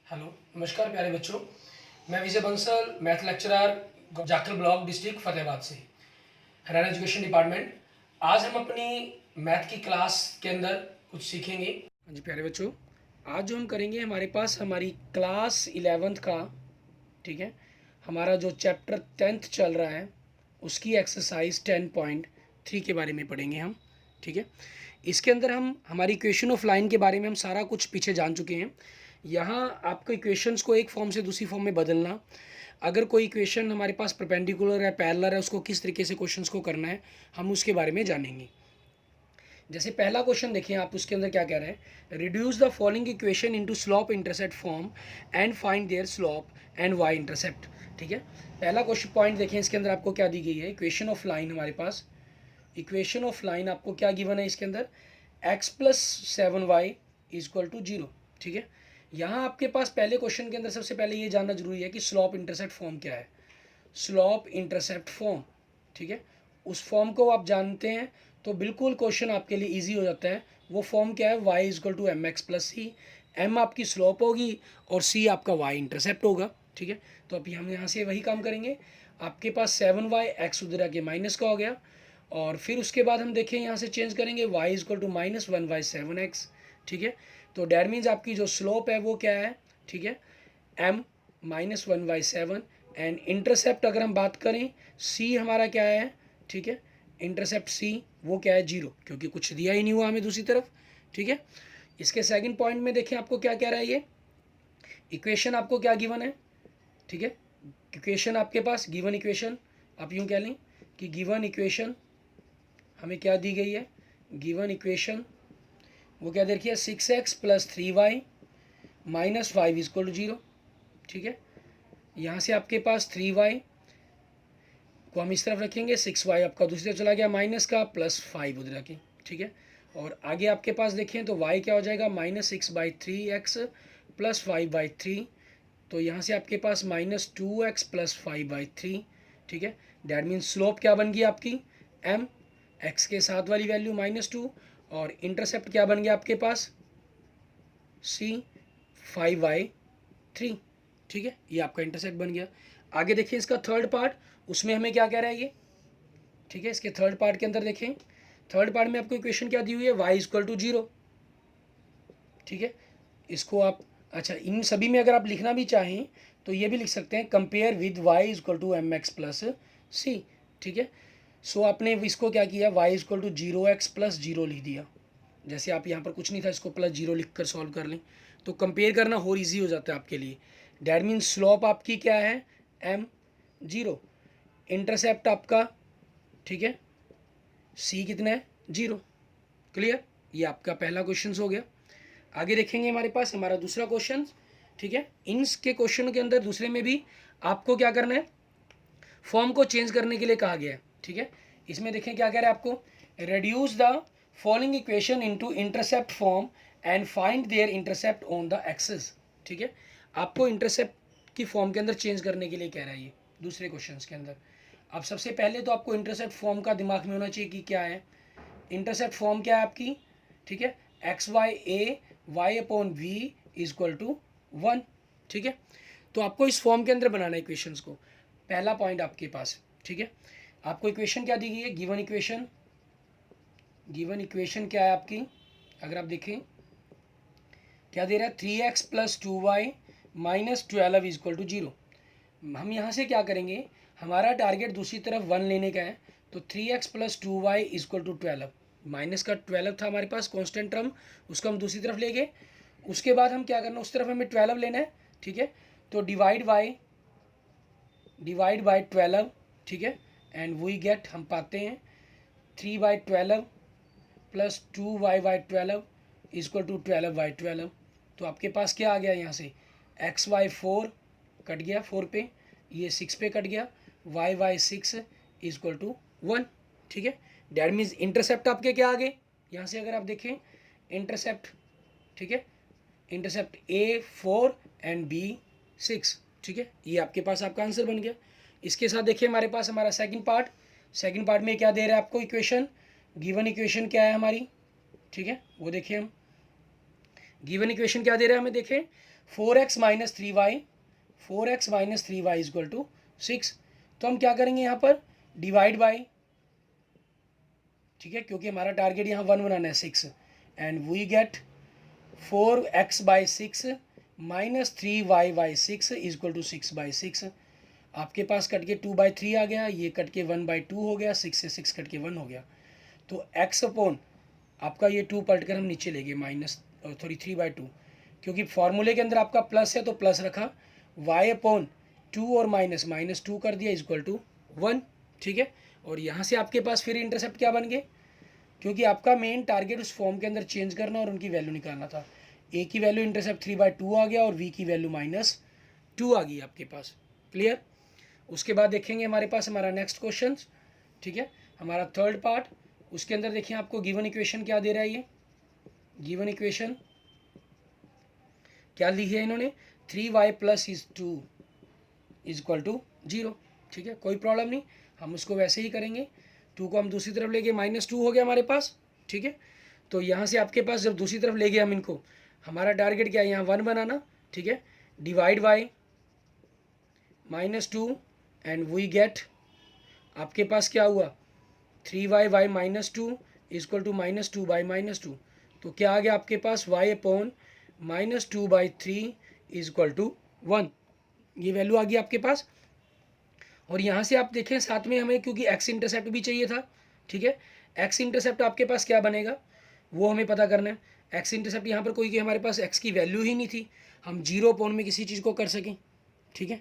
Hello, नमस्कार प्यारे बच्चों। मैं Vijay Bansal, math lecturer, Jakhal block, district Fatehabad से, हरियाणा एजुकेशन डिपार्टमेंट। आज हम अपनी मैथ की क्लास के अंदर कुछ सीखेंगे। हाँ जी प्यारे बच्चों, आज जो हम करेंगे हमारे पास हमारी क्लास 11th का, ठीक है, हमारा जो चैप्टर 10th चल रहा है उसकी एक्सरसाइज 10.3 के बारे में पढ़ेंगे हम। ठीक है, इसके अंदर हम हमारी इक्वेशन ऑफ लाइन के बारे में हम सारा कुछ पीछे जान चुके हैं। यहाँ आपको इक्वेशंस को एक फॉर्म से दूसरी फॉर्म में बदलना, अगर कोई इक्वेशन हमारे पास परपेंडिकुलर है, पैरेलल है, उसको किस तरीके से क्वेश्चंस को करना है हम उसके बारे में जानेंगे। जैसे पहला क्वेश्चन देखिए आप, उसके अंदर क्या कह रहे हैं, reduce the following equation into slope intercept form and find their slope and y intercept. ठीक है, पहला क्वेश्चन पॉइंट देखें, इसके अंदर आपको क्या दी गई है, इक्वेशन ऑफ लाइन। हमारे पास इक्वेशन ऑफ लाइन आपको क्या गिवन है इसके अंदर, x plus 7y equal to 0। ठीक है, यहाँ आपके पास पहले क्वेश्चन के अंदर सबसे पहले ये जानना जरूरी है कि स्लॉप इंटरसेप्ट फॉर्म क्या है। स्लॉप इंटरसेप्ट फॉर्म, ठीक है, उस फॉर्म को आप जानते हैं तो बिल्कुल क्वेश्चन आपके लिए इजी हो जाता है। वो फॉर्म क्या है, y equal to M x plus c. M आपकी स्लॉप होगी और सी आपका y इंटरसेप्ट होगा। ठीक है, तो अभी हम यहाँ से वही काम करेंगे। आपके पास 7y एक्स उधर आके माइनस का हो गया, और फिर उसके बाद हम देखें यहाँ से चेंज करेंगे y equal to minus 1/7x। ठीक है, तो डैट मीन्स आपकी जो स्लोप है वो क्या है, ठीक है, m माइनस 1/7। एंड इंटरसेप्ट अगर हम बात करें, c हमारा क्या है, ठीक है, इंटरसेप्ट c वो क्या है, 0, क्योंकि कुछ दिया ही नहीं हुआ हमें दूसरी तरफ। ठीक है, इसके सेकंड पॉइंट में देखें आपको क्या कह रहा है, ये इक्वेशन आपको क्या गिवन है। ठीक है, इक्वेशन आपके पास गिवन इक्वेशन, आप यूँ कह लें कि गिवन इक्वेशन हमें क्या दी गई है, गिवन इक्वेशन वो क्या देखिए, 6x plus 3y minus 5 equal to 0। ठीक है, यहाँ से आपके पास 3y को हम इस तरफ रखेंगे, 6y आपका दूसरी तरफ चला गया माइनस का, प्लस 5 उधर रखें। ठीक है, और आगे आपके पास देखें तो y क्या हो जाएगा, -6/3x प्लस 5/3। तो यहाँ से आपके पास -2x प्लस 5/3। ठीक है, डैट मीन्स स्लोप क्या बन गई आपकी, m, x के साथ वाली वैल्यू -2, और इंटरसेप्ट क्या बन गया आपके पास, c 5/3। ठीक है, ये आपका इंटरसेप्ट बन गया। आगे देखिए इसका थर्ड पार्ट, उसमें हमें क्या कह रहा है ये। ठीक है, इसके थर्ड पार्ट के अंदर देखें, थर्ड पार्ट में आपको इक्वेशन क्या दी हुई है, y इजक्वल टू 0। ठीक है, इसको आप, अच्छा इन सभी में अगर आप लिखना भी चाहें तो ये भी लिख सकते हैं, compare with y equal to M x plus C. ठीक है, सो आपने इसको क्या किया, y equal to 0x plus 0 लिख दिया। जैसे आप यहाँ पर कुछ नहीं था, इसको प्लस 0 लिख कर सॉल्व कर लें तो कंपेयर करना और ईजी हो जाता है आपके लिए। डैट मीन्स स्लोप आपकी क्या है, m 0, इंटरसेप्ट आपका, ठीक है, c कितना है, 0। क्लियर, ये आपका पहला क्वेश्चन हो गया। आगे देखेंगे हमारे पास हमारा दूसरा क्वेश्चन। ठीक है, इनके क्वेश्चन के अंदर दूसरे में भी आपको क्या करना है, फॉर्म को चेंज करने के लिए कहा गया है। ठीक है, इसमें देखें क्या कह रहा है आपको, reduce the following equation into intercept form and find their intercept on the axis. ठीक है, आपको इंटरसेप्ट की फॉर्म के अंदर चेंज करने के लिए कह रहा है ये दूसरे क्वेश्चन के अंदर। अब सबसे पहले तो आपको इंटरसेप्ट फॉर्म का दिमाग में होना चाहिए कि क्या है, इंटरसेप्ट फॉर्म क्या है आपकी, ठीक है, x y a y upon b is equal to 1। ठीक है, तो आपको इस फॉर्म के अंदर बनाना है इक्वेशंस को, पहला पॉइंट आपके पास। ठीक है, आपको इक्वेशन क्या दी गई है, गिवन इक्वेशन। गिवन इक्वेशन क्या है आपकी, अगर आप देखें क्या दे रहा है, 3x plus 2y minus 12 equal to 0। हम यहाँ से क्या करेंगे, हमारा टारगेट दूसरी तरफ 1 लेने का है, तो 3x plus 2y equal to 12, minus का 12 था हमारे पास कांस्टेंट टर्म, उसको हम दूसरी तरफ ले गए। उसके बाद हम क्या करना, उस तरफ हमें 12 लेना है। ठीक है, तो डिवाइड बाई 12। ठीक है, एंड वी गेट, हम पाते हैं 3/12 प्लस 2y/12 इजक्वल टू 12/12। तो आपके पास क्या आ गया यहाँ से, x/4 कट गया 4 पे, ये 6 पे कट गया, y/6 इजक्वल टू 1। ठीक है, डैट मीन्स इंटरसेप्ट आपके क्या आ गए, यहाँ से अगर आप देखें इंटरसेप्ट, ठीक है, इंटरसेप्ट a 4 एंड b 6। ठीक है, ये आपके पास आपका आंसर बन गया। इसके साथ देखिए हमारे पास हमारा सेकंड पार्ट, सेकंड पार्ट में क्या दे रहा है आपको इक्वेशन, गिवन इक्वेशन क्या है हमारी, ठीक है, वो देखिए हम, गिवन इक्वेशन क्या दे रहा है हमें, देखें 4x minus 3y, 4x minus 3y equal to 6। तो हम क्या करेंगे यहाँ पर, डिवाइड बाई, ठीक है, क्योंकि हमारा टारगेट यहाँ 1 बनाना है 6, and we get 4x by 6 minus 3y by 6 is equal to 6 by 6। आपके पास कट के 2/3 आ गया, ये कट के 1/2 हो गया, 6 से 6 कट के 1 हो गया। तो x अपॉन आपका ये 2 पलट कर हम नीचे ले गए माइनस 3/2, क्योंकि फॉर्मूले के अंदर आपका प्लस है तो प्लस रखा, y अपॉन 2 और माइनस 2 कर दिया इजक्वल टू 1, ठीक है। और यहाँ से आपके पास फिर इंटरसेप्ट क्या बन गए, क्योंकि आपका मेन टारगेट उस फॉर्म के अंदर चेंज करना और उनकी वैल्यू निकालना था। a की वैल्यू इंटरसेप्ट 3/2 आ गया और v की वैल्यू -2 आ गई आपके पास, क्लियर। उसके बाद देखेंगे हमारे पास हमारा नेक्स्ट क्वेश्चन, ठीक है, हमारा थर्ड पार्ट। उसके अंदर देखिए आपको गिवन इक्वेशन क्या दे रहा है, ये गिवन इक्वेशन क्या ली है इन्होंने, 3y प्लस 2 इजक्वल टू 0, ठीक है, कोई प्रॉब्लम नहीं, हम उसको वैसे ही करेंगे। 2 को हम दूसरी तरफ ले गए, -2 हो गया हमारे पास, ठीक है। तो यहाँ से आपके पास जब दूसरी तरफ ले गए हम इनको, हमारा टारगेट क्या है, यहाँ 1 बनाना, ठीक है, divide by -2 and we get, आपके पास क्या हुआ, 3y by -2 equal to -2 by -2। तो क्या आ गया आपके पास, y अपॉन -2/3 इजक्वल टू 1, ये वैल्यू आ गई आपके पास। और यहाँ से आप देखें साथ में हमें, क्योंकि x इंटरसेप्ट भी चाहिए था, ठीक है, x इंटरसेप्ट आपके पास क्या बनेगा वो हमें पता करना है। x इंटरसेप्ट यहाँ पर कोई, कि हमारे पास x की वैल्यू ही नहीं थी, हम 0 पॉन में किसी चीज़ को कर सकें, ठीक है,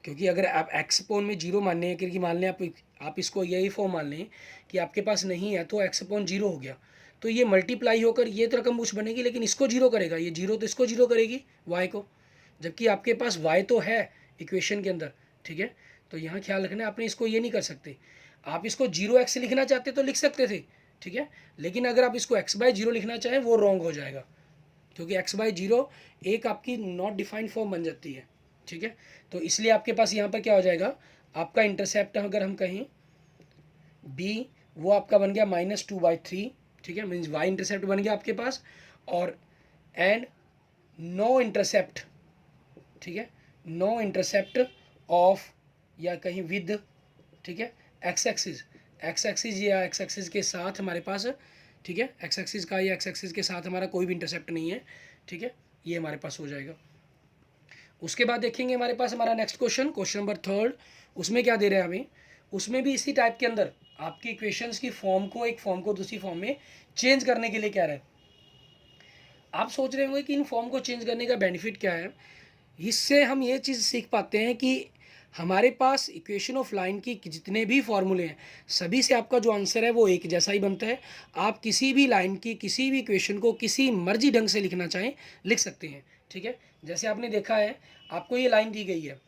क्योंकि अगर आप x पॉन में 0 मानने हैं, क्योंकि मान लें आप इसको यही फॉर्म मान लें कि आपके पास नहीं है, तो x अपॉन 0 हो गया, तो ये मल्टीप्लाई होकर ये तो रकम कुछ बनेगी, लेकिन इसको 0 करेगा, ये 0 तो इसको 0 करेगी y को, जबकि आपके पास y तो है इक्वेशन के अंदर, ठीक है। तो यहाँ ख्याल रखना है, आपने इसको ये नहीं कर सकते, आप इसको 0x लिखना चाहते तो लिख सकते थे, ठीक है, लेकिन अगर आप इसको x/0 लिखना चाहें वो रॉन्ग हो जाएगा, क्योंकि x/0 एक आपकी नॉट डिफाइंड फॉर्म बन जाती है, ठीक है। तो इसलिए आपके पास यहाँ पर क्या हो जाएगा, आपका इंटरसेप्ट अगर हम कहें b, वो आपका बन गया -2/3, ठीक है, मीन्स y इंटरसेप्ट बन गया आपके पास, और एंड नो इंटरसेप्ट, ठीक है, नो इंटरसेप्ट ऑफ, या कहीं विद, ठीक है, एक्स एक्सिस या एक्स एक्सिस के साथ हमारे पास, ठीक है, एक्स एक्सिस का या एक्स एक्सिस के साथ हमारा कोई भी इंटरसेप्ट नहीं है, ठीक है, ये हमारे पास हो जाएगा। उसके बाद देखेंगे हमारे पास हमारा नेक्स्ट क्वेश्चन नंबर 3, उसमें क्या दे रहे हैं हमें, उसमें भी इसी टाइप के अंदर आपकी इक्वेशंस की फॉर्म को, एक फॉर्म को दूसरी फॉर्म में चेंज करने के लिए क्या है। आप सोच रहे होंगे कि इन फॉर्म को चेंज करने का बेनिफिट क्या है। इससे हम ये चीज़ सीख पाते हैं कि हमारे पास इक्वेशन ऑफ लाइन की जितने भी फॉर्मूले हैं, सभी से आपका जो आंसर है वो एक जैसा ही बनता है। आप किसी भी लाइन की किसी भी इक्वेशन को किसी मर्जी ढंग से लिखना चाहें लिख सकते हैं, ठीक है। जैसे आपने देखा है, आपको ये लाइन दी गई है,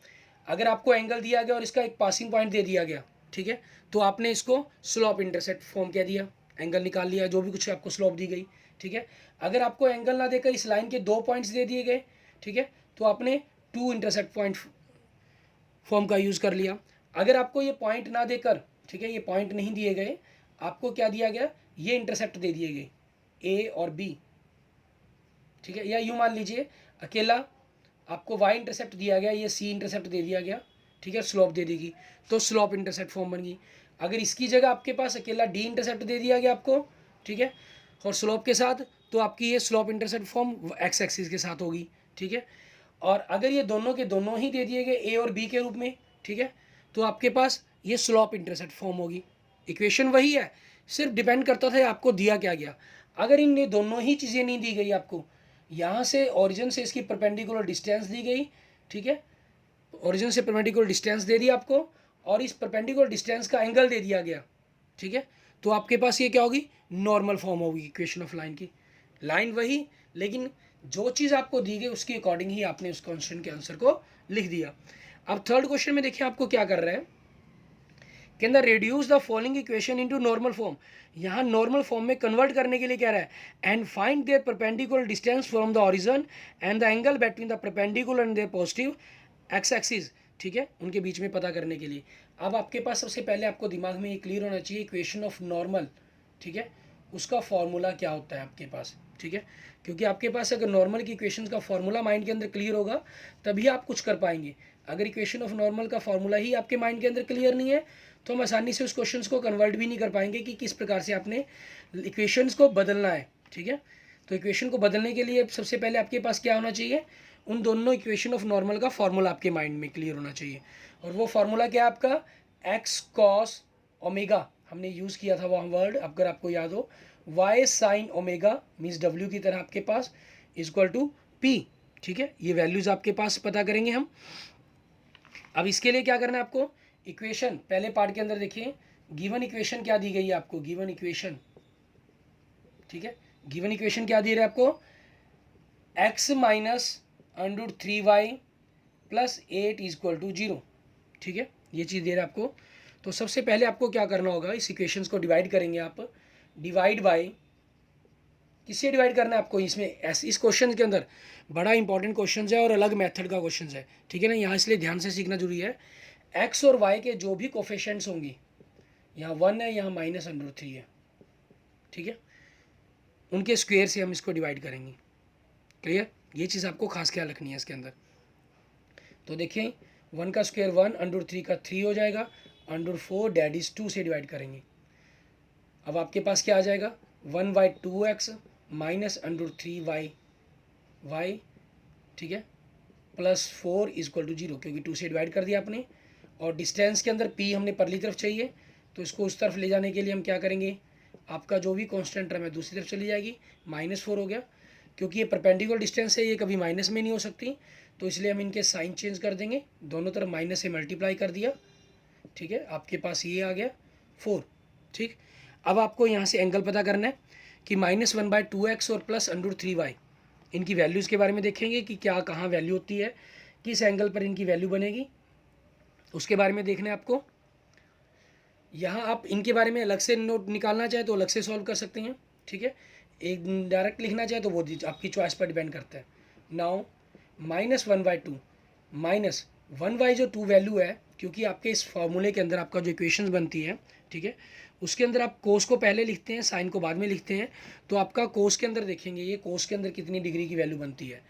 अगर आपको एंगल दिया गया और इसका एक पासिंग पॉइंट दे दिया गया, ठीक है, तो आपने इसको स्लोप इंटरसेप्ट फॉर्म कह दिया, एंगल निकाल लिया, जो भी कुछ आपको स्लोप दी गई, ठीक है। अगर आपको एंगल ना देकर इस लाइन के 2 पॉइंट्स दे दिए गए, ठीक है, तो आपने 2 इंटरसेप्ट पॉइंट फॉर्म का यूज़ कर लिया। अगर आपको ये पॉइंट ना देकर, ठीक है, ये पॉइंट नहीं दिए गए, आपको क्या दिया गया, ये इंटरसेप्ट दे दिए गए ए और बी, ठीक है, या यूँ मान लीजिए अकेला आपको वाई इंटरसेप्ट दिया गया, ये सी इंटरसेप्ट दे दिया गया, ठीक है, स्लोप दे देगी, तो स्लोप इंटरसेप्ट फॉर्म बन गई। अगर इसकी जगह आपके पास अकेला डी इंटरसेप्ट दे दिया गया आपको, ठीक है, और स्लोप के साथ, तो आपकी ये slope intercept form x axis के साथ होगी, ठीक है। और अगर ये दोनों के दोनों ही दे दिए गए ए और बी के रूप में, ठीक है, तो आपके पास ये स्लोप इंटरसेप्ट फॉर्म होगी। इक्वेशन वही है, सिर्फ डिपेंड करता था आपको दिया क्या गया। अगर इन दोनों ही चीज़ें नहीं दी गई आपको, यहाँ से ओरिजिन से इसकी परपेंडिकुलर डिस्टेंस दी गई, ठीक है, ओरिजिन से परपेंडिकुलर डिस्टेंस दे दी आपको, और इस परपेंडिकुलर डिस्टेंस का एंगल दे दिया गया, ठीक है, तो आपके पास ये क्या होगी, नॉर्मल फॉर्म होगी इक्वेशन ऑफ लाइन की। लाइन वही, लेकिन जो चीज़ आपको दी गई उसके अकॉर्डिंग ही आपने उस क्वेश्चन के आंसर को लिख दिया। अब थर्ड क्वेश्चन में देखिए आपको क्या कर रहा है, के अंदर reduce the following equation into normal form. यहाँ नॉर्मल फॉर्म में कन्वर्ट करने के लिए कह रहा है, and find their perpendicular distance from the origin and the angle between the perpendicular and their positive x axis, ठीक है, उनके बीच में पता करने के लिए। अब आपके पास सबसे पहले आपको दिमाग में ये क्लियर होना चाहिए इक्वेशन ऑफ नॉर्मल, ठीक है, उसका फॉर्मूला क्या होता है आपके पास, ठीक है, क्योंकि आपके पास अगर नॉर्मल की इक्वेशन का फॉर्मूला माइंड के अंदर क्लियर होगा तभी आप कुछ कर पाएंगे। अगर इक्वेशन ऑफ नॉर्मल का फॉर्मूला ही आपके माइंड के अंदर क्लियर नहीं है तो हम आसानी से उस क्वेश्चन को कन्वर्ट भी नहीं कर पाएंगे कि किस प्रकार से आपने इक्वेशंस को बदलना है। ठीक है, तो इक्वेशन को बदलने के लिए सबसे पहले आपके पास क्या होना चाहिए, उन दोनों इक्वेशन ऑफ नॉर्मल का फॉर्मूला आपके माइंड में क्लियर होना चाहिए। और वो फॉर्मूला क्या है आपका, एक्स कॉस ओमेगा, हमने यूज़ किया था वह वर्ड अगर आपको याद हो, वाई साइन ओमेगा मीन्स डब्ल्यू की तरह आपके पास इक्वल टू पी। ठीक है, ये वैल्यूज़ आपके पास पता करेंगे हम। अब इसके लिए क्या करना है आपको, इक्वेशन पहले पार्ट के अंदर देखिए, गिवन इक्वेशन क्या दी गई है आपको, गिवन इक्वेशन। ठीक है, गिवन इक्वेशन क्या दी रहा है आपको, x minus √3y plus 8 equal to 0। ठीक है, ये चीज़ दे रहा है आपको। तो सबसे पहले आपको क्या करना होगा, इस इक्वेशंस को डिवाइड करेंगे आप, डिवाइड बाय, किससे डिवाइड करना है आपको, इसमें इस क्वेश्चन के अंदर बड़ा इंपॉर्टेंट क्वेश्चन है और अलग मेथड का क्वेश्चन है। ठीक है ना, यहाँ इसलिए ध्यान से सीखना जरूरी है। एक्स और वाई के जो भी कोफिशिएंट्स होंगी, यहाँ 1 है, यहाँ -√3 है। ठीक है, उनके स्क्वायर से हम इसको डिवाइड करेंगे। क्लियर, ये चीज़ आपको खास ख्याल रखनी है इसके अंदर। तो देखिए 1 का स्क्वायर 1, √3 का 3 हो जाएगा, √4 डैट इज 2 से डिवाइड करेंगे। अब आपके पास क्या आ जाएगा, 1/2x माइनस √3y y, ठीक है, प्लस 4 इक्वल टू 0, क्योंकि 2 से डिवाइड कर दिया आपने। और डिस्टेंस के अंदर p हमने परली तरफ चाहिए, तो इसको उस तरफ ले जाने के लिए हम क्या करेंगे, आपका जो भी कांस्टेंट टर्म है दूसरी तरफ चली जाएगी, -4 हो गया। क्योंकि ये परपेंडिकुलर डिस्टेंस है, ये कभी माइनस में नहीं हो सकती, तो इसलिए हम इनके साइन चेंज कर देंगे, दोनों तरफ माइनस से मल्टीप्लाई कर दिया। ठीक है, आपके पास ये आ गया 4। ठीक, अब आपको यहाँ से एंगल पता करना है कि -1/2x और प्लस √3y, इनकी वैल्यूज़ के बारे में देखेंगे कि क्या कहाँ वैल्यू होती है, किस एंगल पर इनकी वैल्यू बनेगी, उसके बारे में देखना है आपको। यहाँ आप इनके बारे में अलग से नोट निकालना चाहे तो अलग से सॉल्व कर सकते हैं। ठीक है, एक डायरेक्ट लिखना चाहे तो वो आपकी चॉइस पर डिपेंड करता है। नाउ -1/2 माइनस 1y जो 2 वैल्यू है, क्योंकि आपके इस फॉर्मूले के अंदर आपका जो इक्वेशंस बनती है, ठीक है, उसके अंदर आप कोस को पहले लिखते हैं, साइन को बाद में लिखते हैं। तो आपका कोस के अंदर देखेंगे, ये कोस के अंदर कितनी डिग्री की वैल्यू बनती है,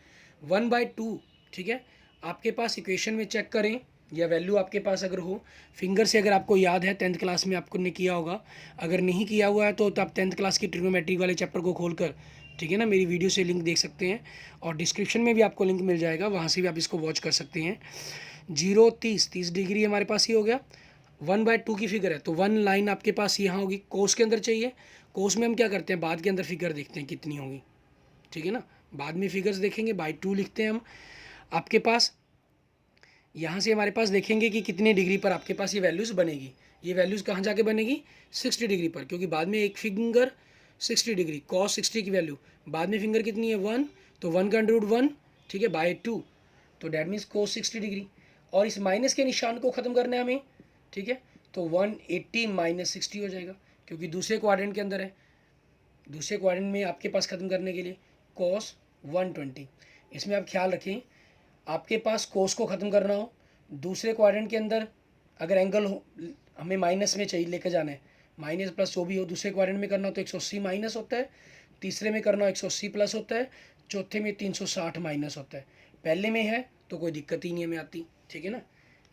1/2। ठीक है, आपके पास इक्वेशन में चेक करें या वैल्यू आपके पास अगर हो, फिंगर से अगर आपको याद है 10th क्लास में आपको ने किया होगा, अगर नहीं किया हुआ है तो आप 10th क्लास की ट्रिग्नोमेट्री वाले चैप्टर को खोलकर, ठीक है ना, मेरी वीडियो से लिंक देख सकते हैं और डिस्क्रिप्शन में भी आपको लिंक मिल जाएगा, वहाँ से भी आप इसको वॉच कर सकते हैं। 0 30 डिग्री हमारे पास ही हो गया, 1/2 की फिगर है, तो 1 लाइन आपके पास यहाँ होगी, कोस के अंदर चाहिए। कोस में हम क्या करते हैं, बाद के अंदर फिगर देखते हैं कितनी होगी। ठीक है ना, बाद में फिगर्स देखेंगे, /2 लिखते हैं हम। आपके पास यहाँ से हमारे पास देखेंगे कि कितने डिग्री पर आपके पास ये वैल्यूज़ बनेगी। ये वैल्यूज़ कहाँ जाके बनेगी, 60 डिग्री पर, क्योंकि बाद में एक फिंगर 60 डिग्री, cos 60 की वैल्यू, बाद में फिंगर कितनी है 1, तो 1 का √1, ठीक है, /2, तो डैट मीन्स cos 60 डिग्री। और इस माइनस के निशान को ख़त्म करना है हमें, ठीक है, तो 180 - 60 हो जाएगा, क्योंकि दूसरे क्वाड्रेंट के अंदर है। दूसरे क्वाड्रेंट में आपके पास ख़त्म करने के लिए cos 120, इसमें आप ख्याल रखें, आपके पास कोस को ख़त्म करना हो, दूसरे क्वाड्रेंट के अंदर अगर एंगल हो, हमें माइनस में चाहिए लेकर जाना है, माइनस प्लस जो भी हो, दूसरे क्वाड्रेंट में करना हो तो 180 माइनस होता है, तीसरे में करना हो 180 प्लस होता है, चौथे में 360 माइनस होता है। पहले में है तो कोई दिक्कत ही नहीं हमें आती, ठीक है ना,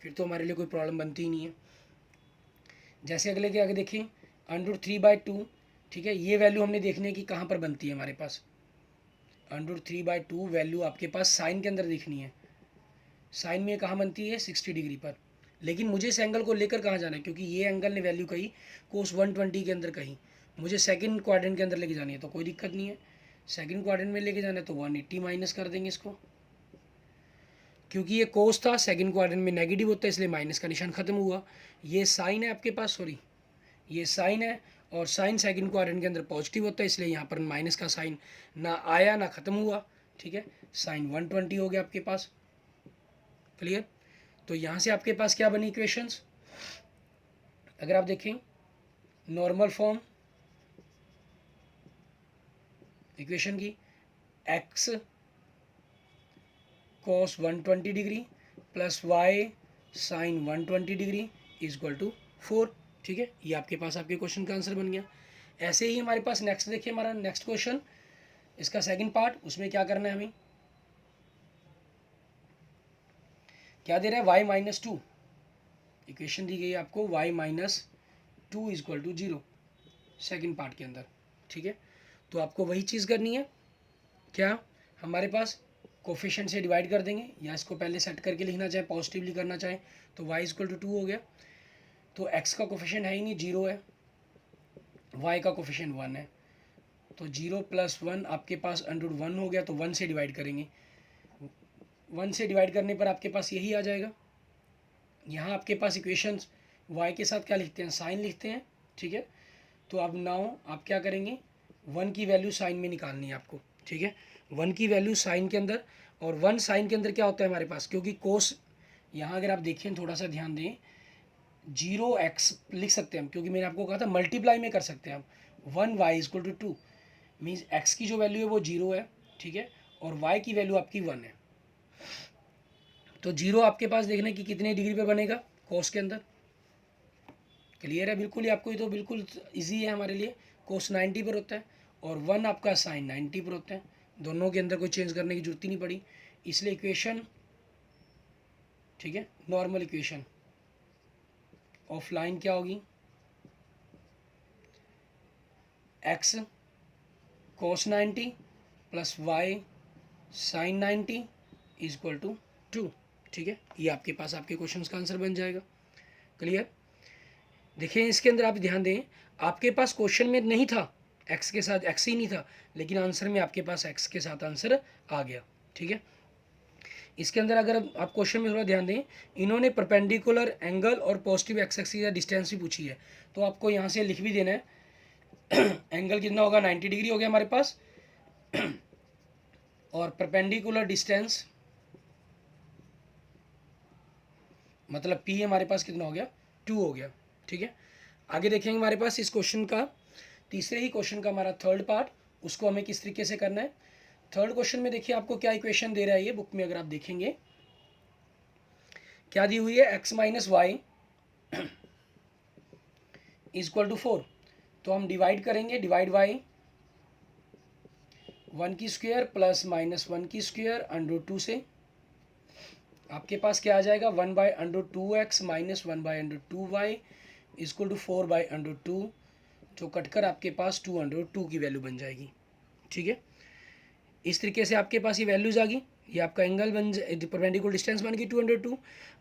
फिर तो हमारे लिए कोई प्रॉब्लम बनती ही नहीं है। जैसे अगले के आगे देखिए, √3/2, ठीक है, ये वैल्यू हमने देखनी है कि कहाँ पर बनती है हमारे पास। √3/2 वैल्यू आपके पास साइन के अंदर देखनी है, साइन में कहाँ बनती है, 60 डिग्री पर। लेकिन मुझे इस एंगल को लेकर कहाँ जाना है, क्योंकि ये एंगल ने वैल्यू कही cos 120 के अंदर कही, मुझे सेकंड क्वाड्रेंट के अंदर लेके जानी है, तो कोई दिक्कत नहीं है। सेकंड क्वाड्रेंट में लेके जाना है तो 180 माइनस कर देंगे इसको, क्योंकि ये कोस था, सेकंड क्वाड्रेंट में नेगेटिव होता है, इसलिए माइनस का निशान खत्म हुआ। ये साइन है आपके पास, सॉरी ये साइन है, और साइन सेकंड क्वाड्रेंट के अंदर पॉजिटिव होता है, इसलिए यहाँ पर माइनस का साइन ना आया ना ख़त्म हुआ। ठीक है, साइन 120 हो गया आपके पास। क्लियर, तो यहाँ से आपके पास क्या बनी इक्वेशंस, अगर आप देखें नॉर्मल फॉर्म इक्वेशन की, x cos 120 degree plus y sine 120 degree equal to 4। ठीक है, ये आपके पास आपके क्वेश्चन का आंसर बन गया। ऐसे ही हमारे पास नेक्स्ट देखिए, हमारा नेक्स्ट क्वेश्चन इसका सेकंड पार्ट, उसमें क्या करना है हमें, क्या दे रहा है, y माइनस टू, इक्वेशन दी गई है आपको y minus two is equal to 0 second part के अंदर, ठीक है। तो आपको वही चीज़ करनी है, क्या हमारे पास कोफिशिएंट से डिवाइड कर देंगे, या इसको पहले सेट करके लिखना चाहे, पॉजिटिवली करना चाहे तो y इक्वल टू 2 हो गया। तो x का कोफिशिएंट है ही नहीं, 0 है, y का कोफिशिएंट 1 है, तो 0 प्लस 1 आपके पास अंडर 1 हो गया, तो 1 से डिवाइड करेंगे, 1 से डिवाइड करने पर आपके पास यही आ जाएगा। यहाँ आपके पास इक्वेशंस y के साथ क्या लिखते हैं, साइन लिखते हैं, ठीक है। तो अब नाउ आप क्या करेंगे, 1 की वैल्यू साइन में निकालनी है आपको, ठीक है। 1 की वैल्यू साइन के अंदर, और 1 साइन के अंदर क्या होता है हमारे पास, क्योंकि कोस, यहाँ अगर आप देखें थोड़ा सा ध्यान दें, 0x लिख सकते हैं हम, क्योंकि मैंने आपको कहा था मल्टीप्लाई में कर सकते हैं हम, 1y equal to 2 means x की जो वैल्यू है वो 0 है, ठीक है, और y की वैल्यू आपकी 1 है। तो 0 आपके पास देखने की कितने डिग्री पे बनेगा, कोस के अंदर, क्लियर है बिल्कुल ही आपको, ये तो बिल्कुल इजी है हमारे लिए, कोस 90 पर होता है, और 1 आपका साइन 90 पर होता है, दोनों के अंदर कोई चेंज करने की जरूरत ही नहीं पड़ी, इसलिए इक्वेशन, ठीक है, नॉर्मल इक्वेशन ऑफ लाइन क्या होगी, x cos 90 plus y sin 90 is equal to 2, ठीक है। ये आपके पास आपके क्वेश्चन का आंसर बन जाएगा, क्लियर। देखिए इसके अंदर आप ध्यान दें, आपके पास क्वेश्चन में नहीं था x के साथ, x ही नहीं था, लेकिन आंसर में आपके पास x के साथ आंसर आ गया, ठीक है। इसके अंदर अगर आप क्वेश्चन में थोड़ा ध्यान दें, इन्होंने परपेंडिकुलर एंगल और पॉजिटिव एक्स एक्सिस या डिस्टेंस भी पूछी है, तो आपको यहाँ से लिख भी देना है एंगल कितना होगा, 90 डिग्री हो गया हमारे पास, और परपेंडिकुलर डिस्टेंस मतलब p हमारे पास कितना हो गया, 2 हो गया, ठीक है। आगे देखेंगे हमारे पास इस क्वेश्चन का, तीसरे ही क्वेश्चन का हमारा थर्ड पार्ट, उसको हमें किस तरीके से करना है। थर्ड क्वेश्चन में देखिए आपको क्या इक्वेशन दे रहा है, ये बुक में अगर आप देखेंगे क्या दी हुई है, x minus y is equal to 4, तो हम डिवाइड करेंगे, डिवाइड बाई 1 की स्क्वायर प्लस माइनस 1 की स्क्वायर अंडर 2 से, आपके पास क्या आ जाएगा, 1 by under 2x minus 1 by under 2y equal to 4 by under 2, जो कटकर आपके पास 2 अंडर 2 की वैल्यू बन जाएगी, ठीक है। इस तरीके से आपके पास ये वैल्यूज आ गई, ये आपका एंगल बन परपेंडिकुलर डिस्टेंस बन गई 2 अंडर 2।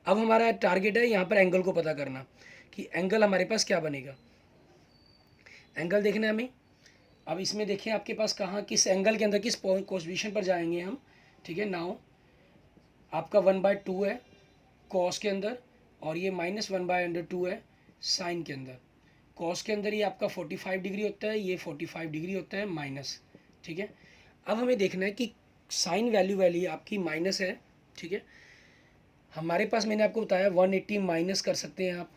अब हमारा टारगेट है यहाँ पर एंगल को पता करना कि एंगल हमारे पास क्या बनेगा, एंगल देखना है हमें। अब इसमें देखें आपके पास कहाँ, किस एंगल के अंदर किस पोजीशन पर जाएंगे हम, ठीक है। नाउ आपका 1/2 है कॉस के अंदर, और ये माइनस 1/2 है साइन के अंदर। कॉस के अंदर ये आपका 45 डिग्री होता है, ये 45 डिग्री होता है माइनस, ठीक है। अब हमें देखना है कि साइन वैल्यू आपकी माइनस है, ठीक है। हमारे पास मैंने आपको बताया 180 माइनस कर सकते हैं आप,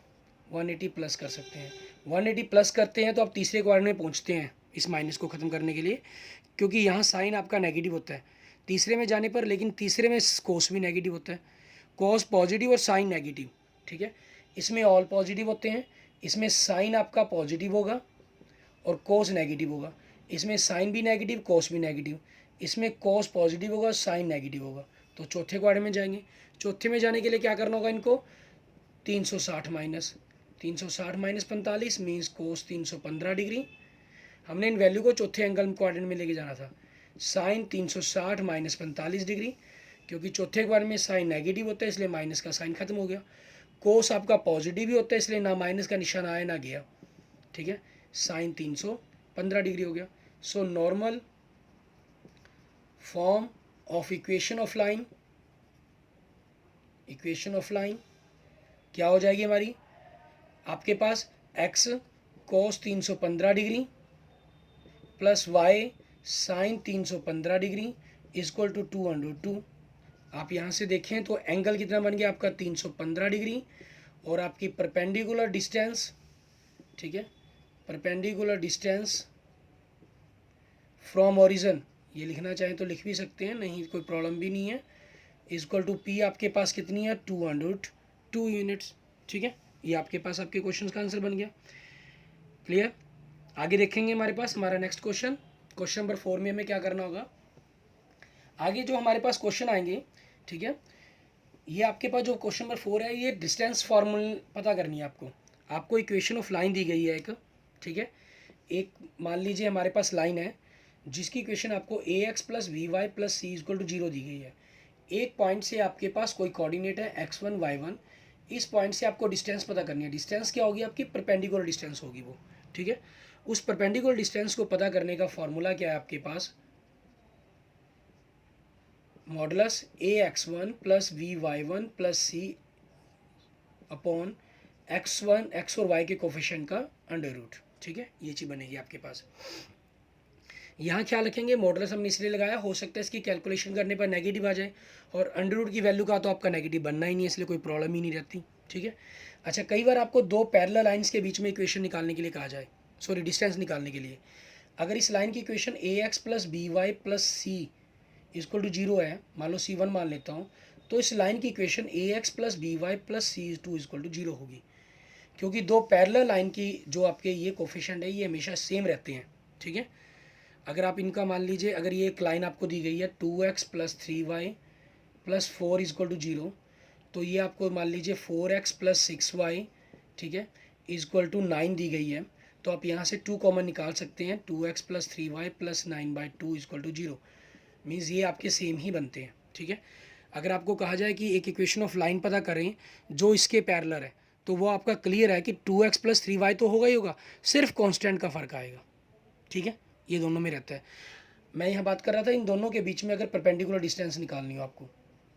180 प्लस कर सकते हैं, 180 प्लस करते हैं तो आप तीसरे क्वाड्रेंट में पहुंचते हैं इस माइनस को ख़त्म करने के लिए, क्योंकि यहाँ साइन आपका नेगेटिव होता है तीसरे में जाने पर, लेकिन तीसरे में कोस भी नेगेटिव होता है, कोस पॉजिटिव और साइन नेगेटिव, ठीक है। इसमें ऑल पॉजिटिव होते हैं, इसमें साइन आपका पॉजिटिव होगा और कोस नेगेटिव होगा, इसमें साइन भी नेगेटिव कोस भी नेगेटिव, इसमें कोस पॉजिटिव होगा साइन नेगेटिव होगा। तो चौथे क्वाड्रेंट में जाएंगे, चौथे में जाने के लिए क्या करना होगा इनको, 360 माइनस 45 मीन्स कोस 315 डिग्री, हमने इन वैल्यू को चौथे एंगल क्वाड्रेंट में लेके जाना था। साइन 360 माइनस 45 डिग्री, क्योंकि चौथे क्वाड्रेंट में साइन नेगेटिव होता है इसलिए माइनस का साइन खत्म हो गया, कोस आपका पॉजिटिव भी होता है इसलिए ना माइनस का निशान आया ना गया, ठीक है। साइन 315 डिग्री हो गया। So normal form of equation of line, equation of line क्या हो जाएगी हमारी, आपके पास x cos 315 degree plus y sine 315 degree equal to 2/2। आप यहाँ से देखें तो एंगल कितना बन गया आपका 315 डिग्री, और आपकी परपेंडिकुलर डिस्टेंस, ठीक है, परपेंडिकुलर डिस्टेंस फ्रॉम ओरिजिन, ये लिखना चाहें तो लिख भी सकते हैं, नहीं कोई प्रॉब्लम भी नहीं है, इक्वल टू p आपके पास कितनी है 202 यूनिट्स, ठीक है। ये आपके पास आपके क्वेश्चन का आंसर बन गया, क्लियर। आगे देखेंगे हमारे पास हमारा नेक्स्ट क्वेश्चन, क्वेश्चन नंबर 4 में हमें क्या करना होगा, आगे जो हमारे पास क्वेश्चन आएंगे, ठीक है, ये आपके पास जो क्वेश्चन नंबर 4 है, ये डिस्टेंस फार्मूल पता करनी है आपको। आपको इक्वेशन ऑफ लाइन दी गई है एक, ठीक है, एक मान लीजिए हमारे पास लाइन है जिसकी इक्वेशन आपको A x plus B Y plus C equal to 0 दी गई है। एक पॉइंट से आपके पास कोई कोऑर्डिनेट है x1 y1, इस पॉइंट से आपको डिस्टेंस पता करनी है। डिस्टेंस क्या होगी आपकी, परपेंडिकुलर डिस्टेंस होगी वो, ठीक है। उस परपेंडिकुलर डिस्टेंस को पता करने का फॉर्मूला क्या है आपके पास, modulus A X one plus B Y one plus C upon x1 x और y के कोफिशिएंट का अंडर रूट, ठीक है, ये चीज़ बनेगी आपके पास। यहाँ ख्याल रखेंगे मॉडुलस हमने इसलिए लगाया, हो सकता है इसकी कैलकुलेशन करने पर नेगेटिव आ जाए, और अंडर रूट की वैल्यू का तो आपका नेगेटिव बनना ही नहीं है, इसलिए कोई प्रॉब्लम ही नहीं रहती, ठीक है। अच्छा, कई बार आपको दो पैरेलल लाइंस के बीच में इक्वेशन निकालने के लिए कहा जाए, सॉरी डिस्टेंस निकालने के लिए। अगर इस लाइन की equation a x plus B Y plus C equal to 0 है, मान लो C1 मान लेता हूँ, तो इस लाइन की equation a x plus B Y plus c two equal to 0 होगी, क्योंकि दो पैरेलल लाइन की जो आपके ये कोफिशिएंट है ये हमेशा सेम रहते हैं, ठीक है। अगर आप इनका मान लीजिए, अगर ये एक लाइन आपको दी गई है 2x plus 3y plus 4 equal to 0, तो ये आपको मान लीजिए 4x प्लस 6y, ठीक है, इक्वल टू 9 दी गई है, तो आप यहाँ से 2 कॉमन निकाल सकते हैं, 2x plus 3y plus 9/2 equal to 0, means ये आपके सेम ही बनते हैं, ठीक है। अगर आपको कहा जाए कि एक इक्वेशन ऑफ लाइन पता करें जो इसके पैरेलल है, तो वो आपका क्लियर है कि 2x प्लस 3y तो होगा ही होगा, सिर्फ कांस्टेंट का फ़र्क आएगा, ठीक है, ये दोनों में रहता है। मैं यहाँ बात कर रहा था इन दोनों के बीच में अगर परपेंडिकुलर डिस्टेंस निकालनी हो आपको,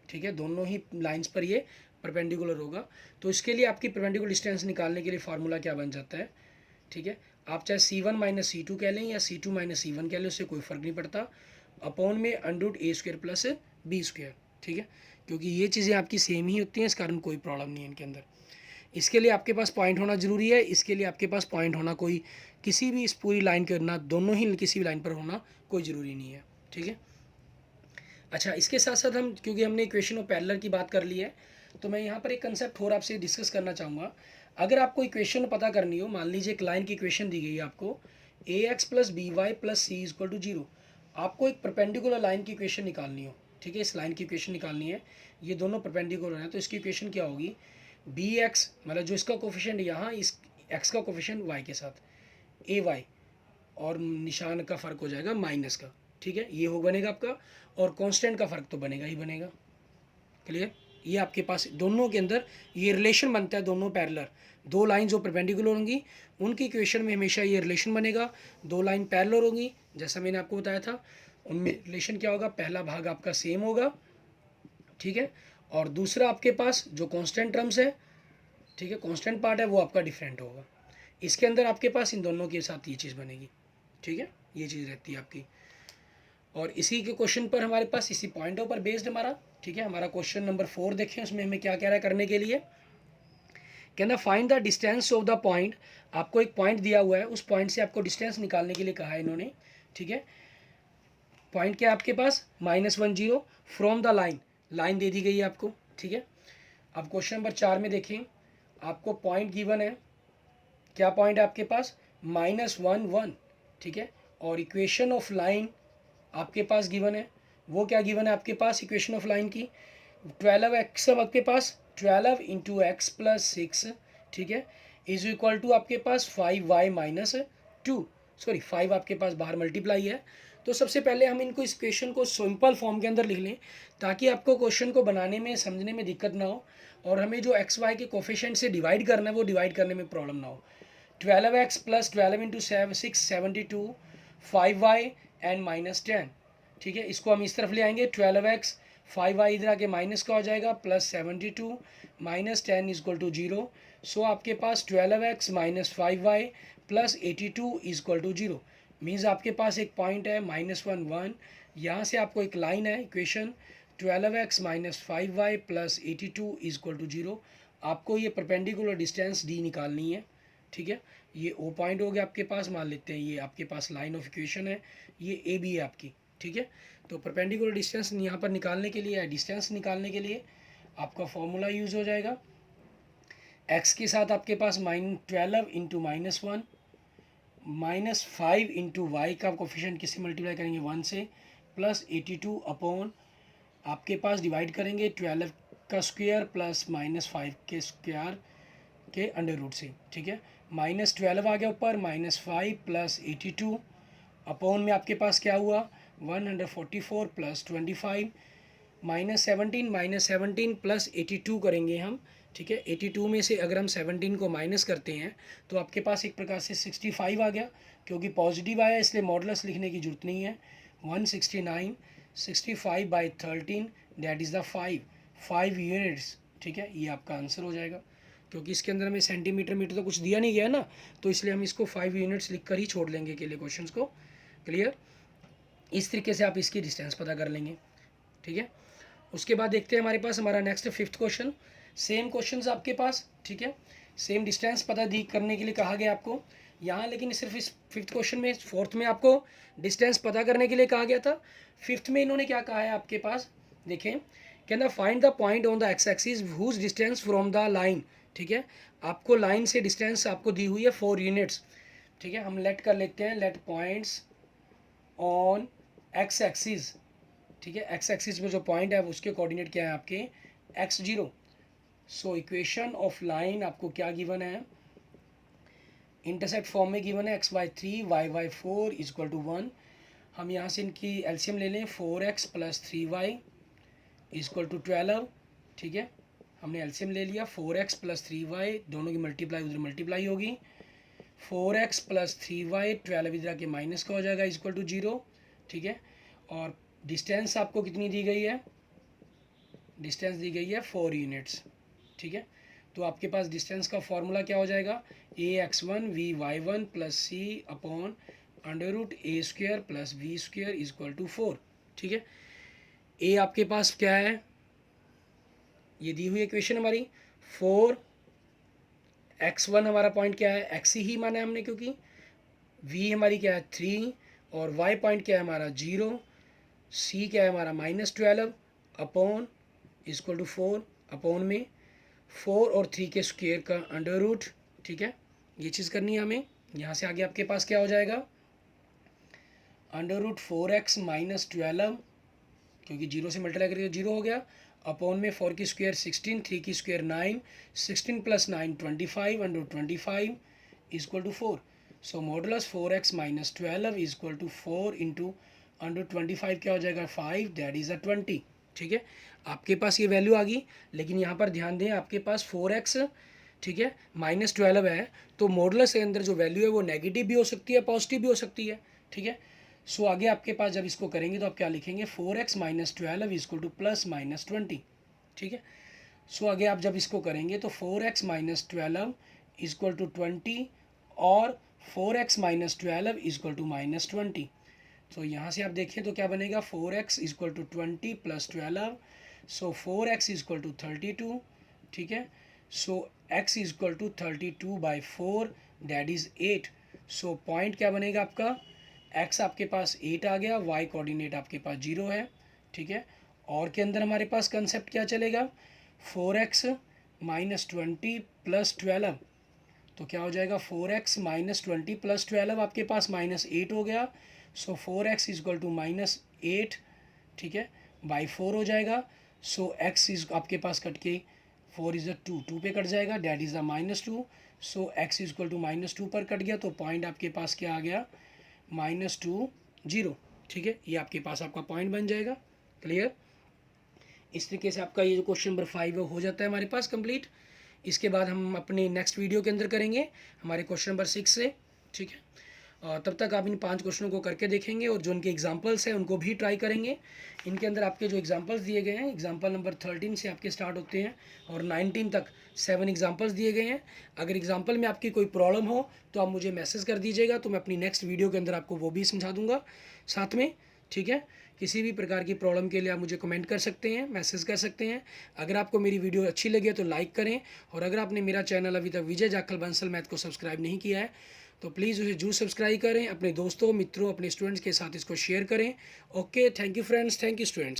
ठीक है, दोनों ही लाइंस पर ये परपेंडिकुलर होगा, तो इसके लिए आपकी परपेंडिकुलर डिस्टेंस निकालने के लिए फार्मूला क्या बन जाता है, ठीक है, आप चाहे C1 माइनस C2 कह लें या C2 माइनस C1 कह लें, उससे कोई फ़र्क नहीं पड़ता, अपॉन में अंडर ए स्क्वायर प्लस बी स्क्वायर, ठीक है, क्योंकि ये चीज़ें आपकी सेम ही होती हैं, इस कारण कोई प्रॉब्लम नहीं है इनके अंदर। इसके लिए आपके पास पॉइंट होना ज़रूरी है, इसके लिए आपके पास पॉइंट होना कोई किसी भी इस पूरी लाइन के ना दोनों ही किसी भी लाइन पर होना कोई ज़रूरी नहीं है, ठीक है। अच्छा, इसके साथ साथ हम, क्योंकि हमने इक्वेशन ऑफ पैरेलल की बात कर ली है, तो मैं यहाँ पर एक कंसेप्ट और आपसे डिस्कस करना चाहूँगा। अगर आपको इक्वेशन पता करनी हो, मान लीजिए एक लाइन की इक्वेशन दी गई है आपको, A x plus B Y plus C equal to 0, आपको एक परपेंडिकुलर लाइन की इक्वेशन निकालनी हो, ठीक है, इस लाइन की इक्वेशन निकालनी है, ये दोनों परपेंडिकुलर हैं, तो इसकी इक्वेशन क्या होगी, बी एक्स मतलब जो इसका कोफिशिएंट यहाँ, इस एक्स का कोफिशिएंट वाई के साथ ए वाई, और निशान का फ़र्क हो जाएगा माइनस का, ठीक है, ये हो बनेगा आपका, और कांस्टेंट का फ़र्क तो बनेगा ही बनेगा, क्लियर। ये आपके पास दोनों के अंदर ये रिलेशन बनता है, दोनों पैरेलल, दो लाइन जो परपेंडिकुलर होंगी उनकी इक्वेशन में हमेशा ये रिलेशन बनेगा, दो लाइन पैरेलल होंगी जैसा मैंने आपको बताया था, उनमें रिलेशन क्या होगा, पहला भाग आपका सेम होगा, ठीक है, और दूसरा आपके पास जो कांस्टेंट टर्म्स है, ठीक है, कांस्टेंट पार्ट है वो आपका डिफरेंट होगा। इसके अंदर आपके पास इन दोनों के साथ ये चीज़ बनेगी, ठीक है, ये चीज़ रहती है आपकी। और इसी के क्वेश्चन पर हमारे पास इसी पॉइंटों पर बेस्ड हमारा, ठीक है, हमारा क्वेश्चन नंबर 4 देखें, उसमें हमें क्या कह रहा है करने के लिए, कहना find the distance of the point. आपको एक पॉइंट दिया हुआ है, उस पॉइंट से आपको डिस्टेंस निकालने के लिए कहा है इन्होंने, ठीक है। पॉइंट क्या है आपके पास, -10 फ्रॉम द लाइन, लाइन दे दी गई है आपको, ठीक है। अब क्वेश्चन नंबर 4 में देखें, आपको पॉइंट गिवन है, क्या पॉइंट है आपके पास, -1 1, ठीक है, और इक्वेशन ऑफ लाइन आपके पास गिवन है, वो क्या गिवन है आपके पास इक्वेशन ऑफ लाइन की, 12x है आपके पास, 12 इंटू एक्स प्लस 6, ठीक है, इज इक्वल टू आपके पास 5y माइनस 2, सॉरी 5 आपके पास बाहर मल्टीप्लाई है। तो सबसे पहले हम इनको इस क्वेश्चन को सिंपल फॉर्म के अंदर लिख लें, ताकि आपको क्वेश्चन को बनाने में समझने में दिक्कत ना हो, और हमें जो एक्स वाई के कोफिशिएंट से डिवाइड करना है वो डिवाइड करने में प्रॉब्लम ना हो। 12x plus 12 into 6 72, 5y and -10, ठीक है, इसको हम इस तरफ ले आएंगे, 12x 5y इधर आके माइनस का हो जाएगा, प्लस 72 -10 इक्वल टू 0। सो आपके पास 12x minus 5y plus 82 equal to 0, means आपके पास एक पॉइंट है -1 1, यहाँ से आपको एक लाइन है equation 12x minus 5y plus 82 equal to 0, आपको ये परपेंडिकुलर डिस्टेंस डी निकालनी है, ठीक है। ये ओ पॉइंट हो गया आपके पास, मान लेते हैं ये आपके पास लाइन ऑफ इक्वेशन है, ये ए बी है आपकी, ठीक है। तो परपेंडिकुलर डिस्टेंस यहाँ पर निकालने के लिए, डिस्टेंस निकालने के लिए आपका फॉर्मूला यूज़ हो जाएगा, एक्स के साथ आपके पास -12 इंटू -1 -5 इंटू वाई का कोफिशिएंट किससे मल्टीप्लाई करेंगे 1 से, प्लस 82 अपॉन आपके पास डिवाइड करेंगे 12 का स्क्वायर प्लस -5 के स्क्वायर के अंडर रूट से, ठीक है। -12 आ गया ऊपर, -5 प्लस 82 अपॉन में आपके पास क्या हुआ 144 प्लस 25 -17 प्लस 82 करेंगे हम, ठीक है। 82 में से अगर हम 17 को माइनस करते हैं तो आपके पास एक प्रकार से 65 आ गया, क्योंकि पॉजिटिव आया इसलिए मॉडुलस लिखने की जरूरत नहीं है। 169 65 by 13 that is the 5 units, ठीक है। ये आपका आंसर हो जाएगा, क्योंकि इसके अंदर हमें सेंटीमीटर मीटर तो कुछ दिया नहीं गया ना, तो इसलिए हम इसको 5 यूनिट्स लिख कर ही छोड़ लेंगे अकेले क्वेश्चन को। क्लियर? इस तरीके से आप इसकी डिस्टेंस पता कर लेंगे, ठीक है। उसके बाद देखते हैं हमारे पास हमारा next 5th question. Same question आपके पास, ठीक है। सेम डिस्टेंस पता दी करने के लिए कहा गया आपको यहाँ, लेकिन सिर्फ इस 5th क्वेश्चन में 4th में आपको डिस्टेंस पता करने के लिए कहा गया था। 5th में इन्होंने क्या कहा है आपके पास, देखें, कहना find the point on the x axis whose distance from the line, ठीक है। आपको लाइन से डिस्टेंस आपको दी हुई है 4 यूनिट्स, ठीक है। हम लेट कर लेते हैं, let points on x axis, ठीक है। एक्स एक्सिस में जो पॉइंट है उसके कोऑर्डिनेट क्या है आपके x0। So equation of line आपको क्या गिवन है, इंटरसेप्ट फॉर्म में गिवन है x/3 y/4 इक्वल टू 1। हम यहाँ से इनकी एलसीएम ले लें, 4x plus 3y equal to 12, ठीक है। हमने एलसीएम ले लिया, 4x प्लस 3y दोनों की मल्टीप्लाई उधर मल्टीप्लाई होगी, 4x प्लस 3y 12 इधर आके माइनस का हो जाएगा इक्वल टू 0, ठीक है। और डिस्टेंस आपको कितनी दी गई है, डिस्टेंस दी गई है 4 यूनिट्स, ठीक है। तो आपके पास डिस्टेंस का फॉर्मूला क्या हो जाएगा, ax1 vy1 plus C upon under root a square plus v square equal to 4, ठीक है। ए आपके पास क्या है, ये दी हुई इक्वेशन हमारी 4, x1 हमारा पॉइंट क्या है, x ही माना है हमने, क्योंकि v हमारी क्या है 3 और y पॉइंट क्या है हमारा 0, c क्या है हमारा -12 अपॉन इक्वल टू 4 अपॉन में 4 और 3 के स्क्वायर का अंडर रूट, ठीक है। ये चीज़ करनी है हमें। यहाँ से आगे आपके पास क्या हो जाएगा, अंडर रूट 4x माइनस 12, क्योंकि 0 से मल्टीप्लाई करके 0 हो गया, अपॉन में 4 की स्क्वायर 16, 3 की square 9, 16 plus 9 25 under 25 equal to 4। So modulus 4x minus 12 equal to 4 into under 25 क्या हो जाएगा 5 दैट इज़ 20, ठीक है। आपके पास ये वैल्यू आ गई, लेकिन यहाँ पर ध्यान दें आपके पास 4x, ठीक है, -12 है, तो मॉडुलस के अंदर जो वैल्यू है वो नेगेटिव भी हो सकती है पॉजिटिव भी हो सकती है, ठीक है। सो आगे आपके पास जब इसको करेंगे तो आप क्या लिखेंगे, 4x minus 12 equal two plus -20, ठीक है। सो आगे आप जब इसको करेंगे तो 4x माइनस 12 इक्वल टू 20 और 4x माइनस 12 इक्वल टू -20। तो यहाँ से आप देखें तो क्या बनेगा, 4x equal to 20 plus 12, so 4x equal to 32, ठीक है। So x equal to 32/4 that is 8। So point क्या बनेगा आपका, x आपके पास 8 आ गया, y कोऑर्डिनेट आपके पास 0 है, ठीक है। और के अंदर हमारे पास कंसेप्ट क्या चलेगा, 4x माइनस 20 प्लस 12, तो क्या हो जाएगा 4x माइनस 20 प्लस 12 आपके पास -8 हो गया। सो 4x इक्वल टू -8, ठीक है, बाई 4 हो जाएगा। सो x इज आपके पास कट के 4 इज़ 2 पे कट जाएगा that is -2। So x equal to -2 पर कट गया, तो पॉइंट आपके पास क्या आ गया -2 0, ठीक है। ये आपके पास आपका पॉइंट बन जाएगा। क्लियर? इस तरीके से आपका ये जो क्वेश्चन नंबर 5 हो जाता है हमारे पास कंप्लीट। इसके बाद हम अपने नेक्स्ट वीडियो के अंदर करेंगे हमारे क्वेश्चन नंबर 6 से, ठीक है। और तब तक आप इन 5 क्वेश्चनों को करके देखेंगे और जो उनके एग्जांपल्स हैं उनको भी ट्राई करेंगे। इनके अंदर आपके जो एग्जांपल्स दिए गए हैं, एग्जांपल नंबर 13 से आपके स्टार्ट होते हैं और 19 तक 7 एग्जांपल्स दिए गए हैं। अगर एग्जांपल में आपकी कोई प्रॉब्लम हो तो आप मुझे मैसेज कर दीजिएगा, तो मैं अपनी नेक्स्ट वीडियो के अंदर आपको वो भी समझा दूँगा साथ में, ठीक है। किसी भी प्रकार की प्रॉब्लम के लिए आप मुझे कमेंट कर सकते हैं, मैसेज कर सकते हैं। अगर आपको मेरी वीडियो अच्छी लगी है तो लाइक करें, और अगर आपने मेरा चैनल अभी तक विजय जाखल बंसल मैथ को सब्सक्राइब नहीं किया है तो प्लीज़ उसे जरूर सब्सक्राइब करें, अपने दोस्तों मित्रों अपने स्टूडेंट्स के साथ इसको शेयर करें। Okay, thank you friends, thank you students.